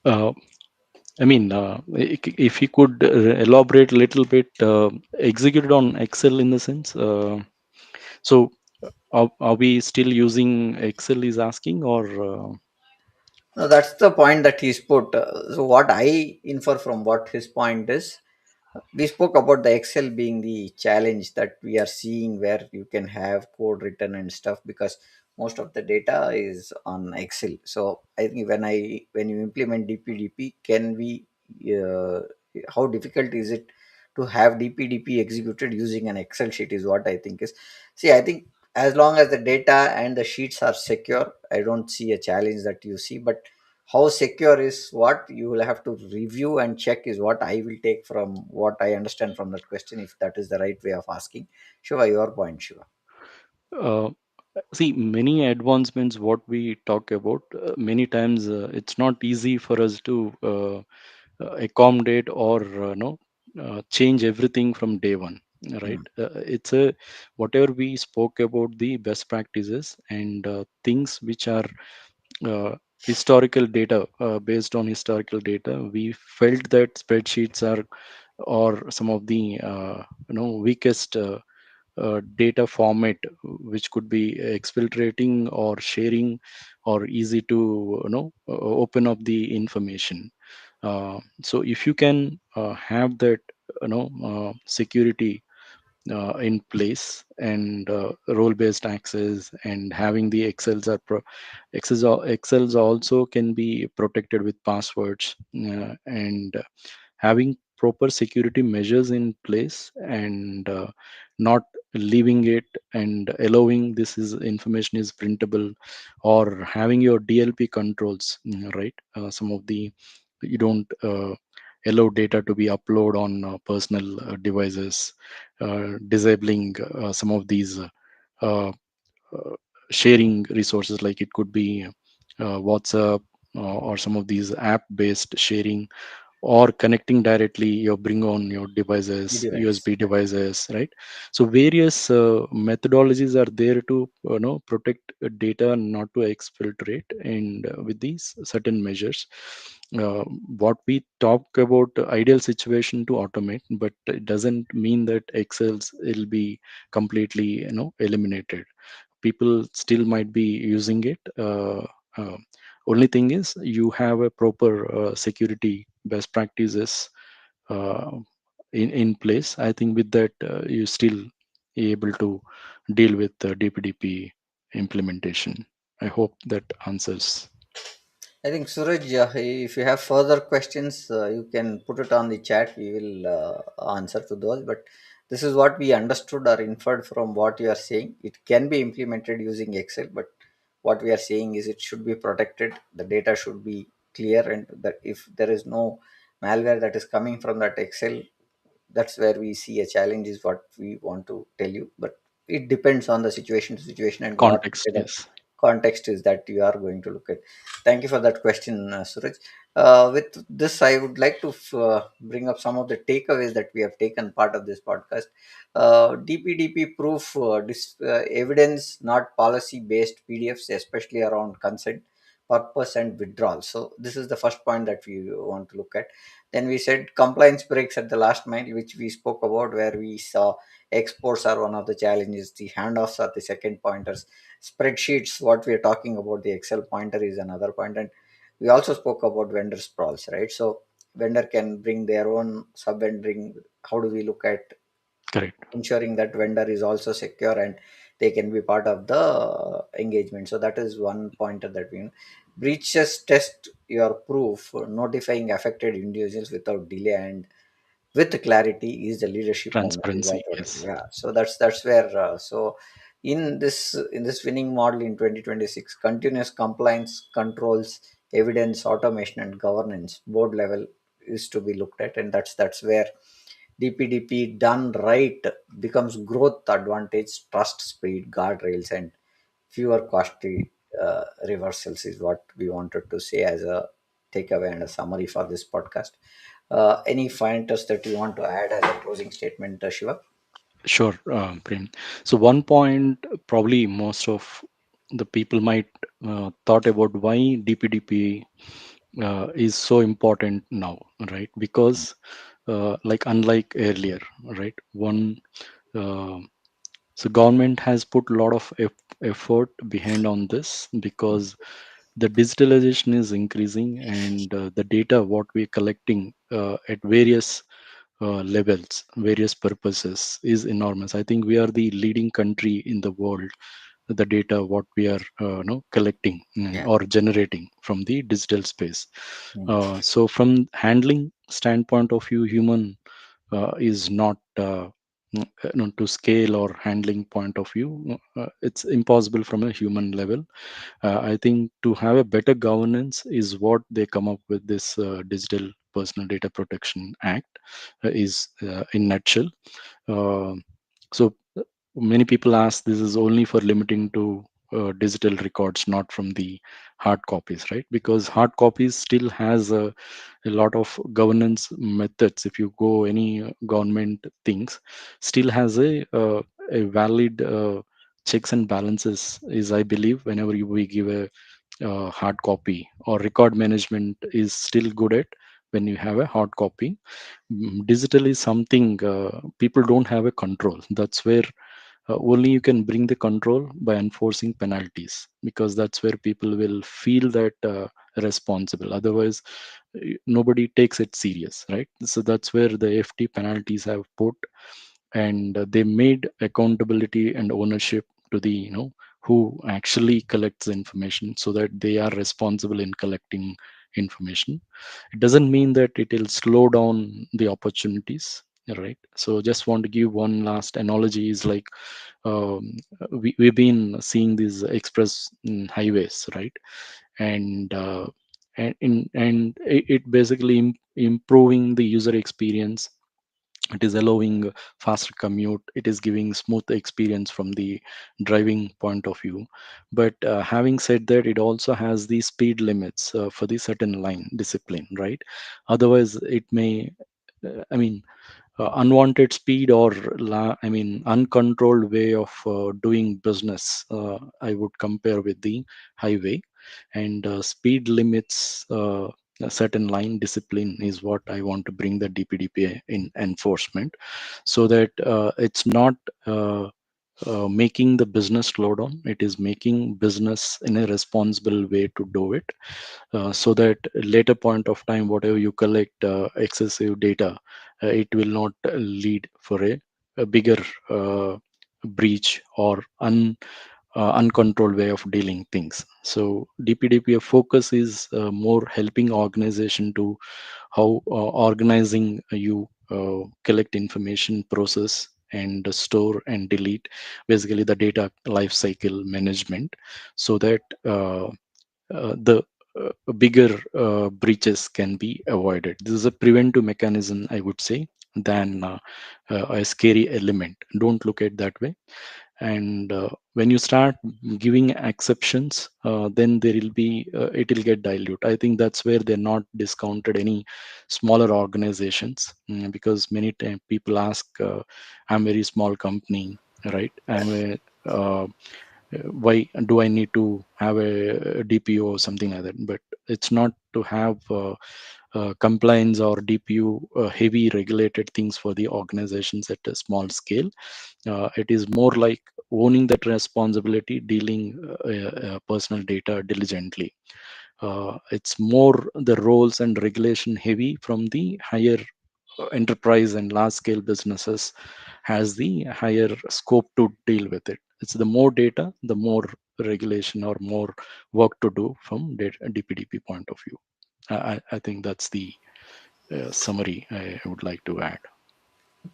S2: uh, I mean, if you could elaborate a little bit, executed on Excel in the sense, so are we still using Excel is asking, or
S1: No, that's the point that he's put. So, what I infer from what his point is, we spoke about the Excel being the challenge that we are seeing where you can have code written and stuff because most of the data is on Excel. So I think when you implement DPDP, can we uh, how difficult is it to have DPDP executed using an Excel sheet is what I think is. See, I think as long as the data and the sheets are secure, I don't see a challenge that you see. But how secure is what you will have to review and check is what I will take from what I understand from that question, if that is the right way of asking. Shiva, your point, Shiva.
S2: uh, see, many advancements what we talk about, many times it's not easy for us to accommodate or change everything from day one, right?
S1: Mm.
S2: It's a whatever we spoke about the best practices and things which are uh, historical data, based on historical data, we felt that spreadsheets are, or some of the weakest data format which could be exfiltrating or sharing or easy to open up the information. So if you can have that security in place, and role based access, and having the excels also can be protected with passwords, and having proper security measures in place, and not leaving it and allowing this is information is printable, or having your DLP controls, right? Some of the, you don't allow data to be uploaded on personal devices, disabling some of these uh, uh, sharing resources, like it could be WhatsApp, or some of these app based sharing, or connecting directly, you bring on your devices,
S1: The device.
S2: USB devices, right? So various methodologies are there to protect data, not to exfiltrate. And with these certain measures, uh, what we talk about ideal situation to automate, but it doesn't mean that excels will be completely eliminated. People still might be using it. Only thing is you have a proper security best practices uh, in place. I think with that you still able to deal with the DPDP implementation. I hope that answers.
S1: I think Suraj, if you have further questions, you can put it on the chat. We will answer to those. But this is what we understood or inferred from what you are saying. It can be implemented using Excel, but what we are saying is it should be protected. The data should be clear, and that if there is no malware that is coming from that Excel, that's where we see a challenge. Is what we want to tell you. But it depends on the situation to situation and what
S2: Context,
S1: kind of
S2: yes.
S1: context is that you are going to look at. Thank you for that question, Suraj. With this, I would like to bring up some of the takeaways that we have taken part of this podcast. DPDP proof, evidence, not policy based PDFs, especially around consent, purpose, and withdrawal. So, this is the first point that we want to look at. Then we said compliance breaks at the last mile, which we spoke about, where we saw exports are one of the challenges, the handoffs are the second pointers, spreadsheets, what we are talking about, the Excel pointer is another point, and we also spoke about vendor sprawls, right? So vendor can bring their own sub vending. How do we look at
S2: Correct.
S1: ensuring that vendor is also secure and they can be part of the engagement? So that is one pointer that we breaches test your proof, notifying affected individuals without delay and with clarity is the leadership moment is what
S2: Transparency, yes.
S1: yeah. So that's where so in this winning model in 2026, continuous compliance, controls, evidence, automation, and governance board level is to be looked at, and that's where DPDP done right becomes growth advantage, trust, speed, guardrails, and fewer costly reversals is what we wanted to say as a takeaway and a summary for this podcast. Any pointers that you want to add as a closing statement, Shiva?
S2: Sure, Prem. So one point, probably most of the people might thought about why DPDP is so important now, right? Because like unlike earlier, right? One uh, so government has put a lot of effort behind on this, because the digitalization is increasing, and the data what we're collecting at various levels, various purposes is enormous. I think we are the leading country in the world. The data what we are collecting
S1: Yeah.
S2: or generating from the digital space.
S1: Mm.
S2: So from handling standpoint of view, human is not to scale or handling point of view. It's impossible from a human level. I think to have a better governance is what they come up with this Digital Personal Data Protection Act is in nutshell. Uh, so many people ask this is only for limiting to digital records, not from the hard copies, right? Because hard copies still has a lot of governance methods. If you go any government things, still has a valid checks and balances. Is I believe whenever we give a hard copy, or record management is still good at when you have a hard copy. Digital is something people don't have a control. That's where only you can bring the control by enforcing penalties, because that's where people will feel that responsible. Otherwise nobody takes it serious, right? So that's where the FT penalties have put, and they made accountability and ownership to the who actually collects the information, so that they are responsible in collecting information. It doesn't mean that it will slow down the opportunities, right? So just want to give one last analogy is like, we've been seeing these express highways, right? And and it basically improving the user experience, It is allowing faster commute, it is giving smooth experience from the driving point of view. But having said that, it also has the speed limits for the certain line discipline, right? Otherwise it may I mean unwanted speed or uncontrolled way of doing business, I would compare with the highway. And speed limits, a certain line discipline is what I want to bring the DPDP in enforcement, so that it's not making the business slow down, it is making business in a responsible way to do it, so that later point of time whatever you collect excessive data, it will not lead for a bigger uh, breach or uncontrolled way of dealing things. So DPDP focus is more helping organization to how organizing you collect information, process and store and delete, basically the data life cycle management, so that the bigger breaches can be avoided. This is a preventive mechanism, I would say, than a scary element. Don't look at that way. And when you start giving exceptions, then there will be it will get dilute. I think that's where they're not discounted any smaller organizations, because many times people ask, I'm a very small company, right? Why do I need to have a DPO or something like that? But it's not to have compliance or DPU heavy regulated things for the organizations at a small scale. It is more like owning that responsibility, dealing personal data diligently. It's more the roles and regulation heavy from the higher enterprise and large scale businesses has the higher scope to deal with it. It's the more data, the more regulation or more work to do from data, DPDP point of view. I think that's the summary I would like to add.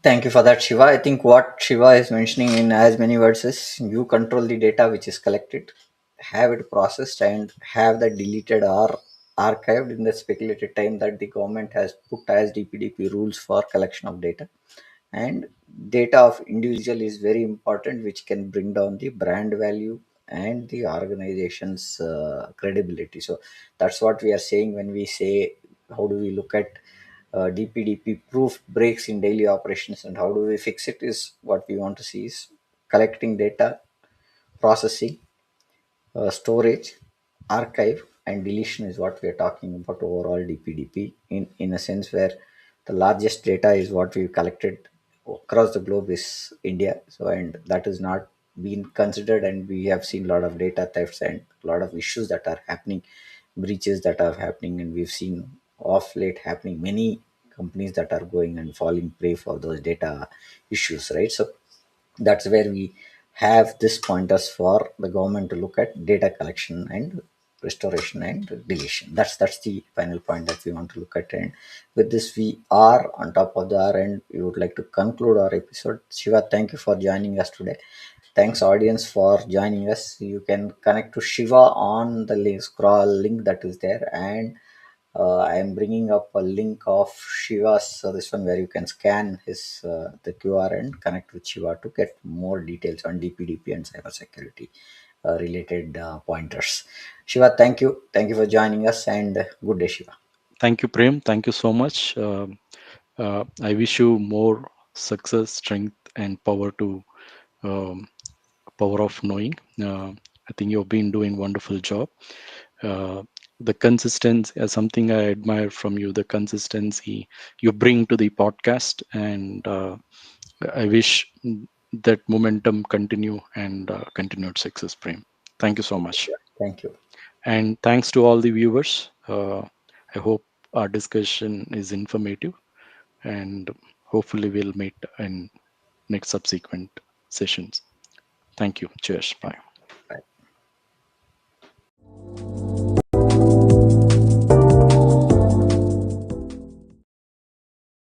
S1: Thank you for that, Shiva. I think what Shiva is mentioning in as many words is you control the data which is collected, have it processed, and have that deleted or archived in the speculated time that the government has put as DPDP rules for collection of data. And data of individual is very important, which can bring down the brand value and the organization's credibility. So that's what we are saying when we say how do we look at DPDP proof breaks in daily operations and how do we fix it is what we want to see is collecting data, processing, storage, archive, and deletion is what we are talking about overall DPDP in a sense where the largest data is what we've collected across the globe is India. So, and that is not been considered, and we have seen a lot of data thefts and a lot of issues that are happening, breaches that are happening, and we've seen off late happening many companies that are going and falling prey for those data issues, right? So that's where we have this pointers for the government to look at data collection and restoration and deletion. That's the final point that we want to look at. And with this, we are on top of the hour, and we would like to conclude our episode. Shiva, thank you for joining us today. Thanks, audience, for joining us. You can connect to Shiva on the link, scroll link that is there, and I am bringing up a link of Shiva's this one where you can scan his the QR and connect with Shiva to get more details on DPDP and cybersecurity related pointers. Shiva, thank you for joining us, and good day, Shiva.
S2: Thank you, Prem. Thank you so much. I wish you more success, strength, and power to um, power of knowing. I think you've been doing wonderful job. Uh, the consistency is something I admire from you. The consistency you bring to the podcast, and I wish that momentum continue and continued success, Prem. Thank you so much,
S1: Thank you.
S2: and thanks to all the viewers. I hope our discussion is informative, and hopefully we'll meet in next subsequent sessions. Thank you. Cheers. Bye.
S1: Bye.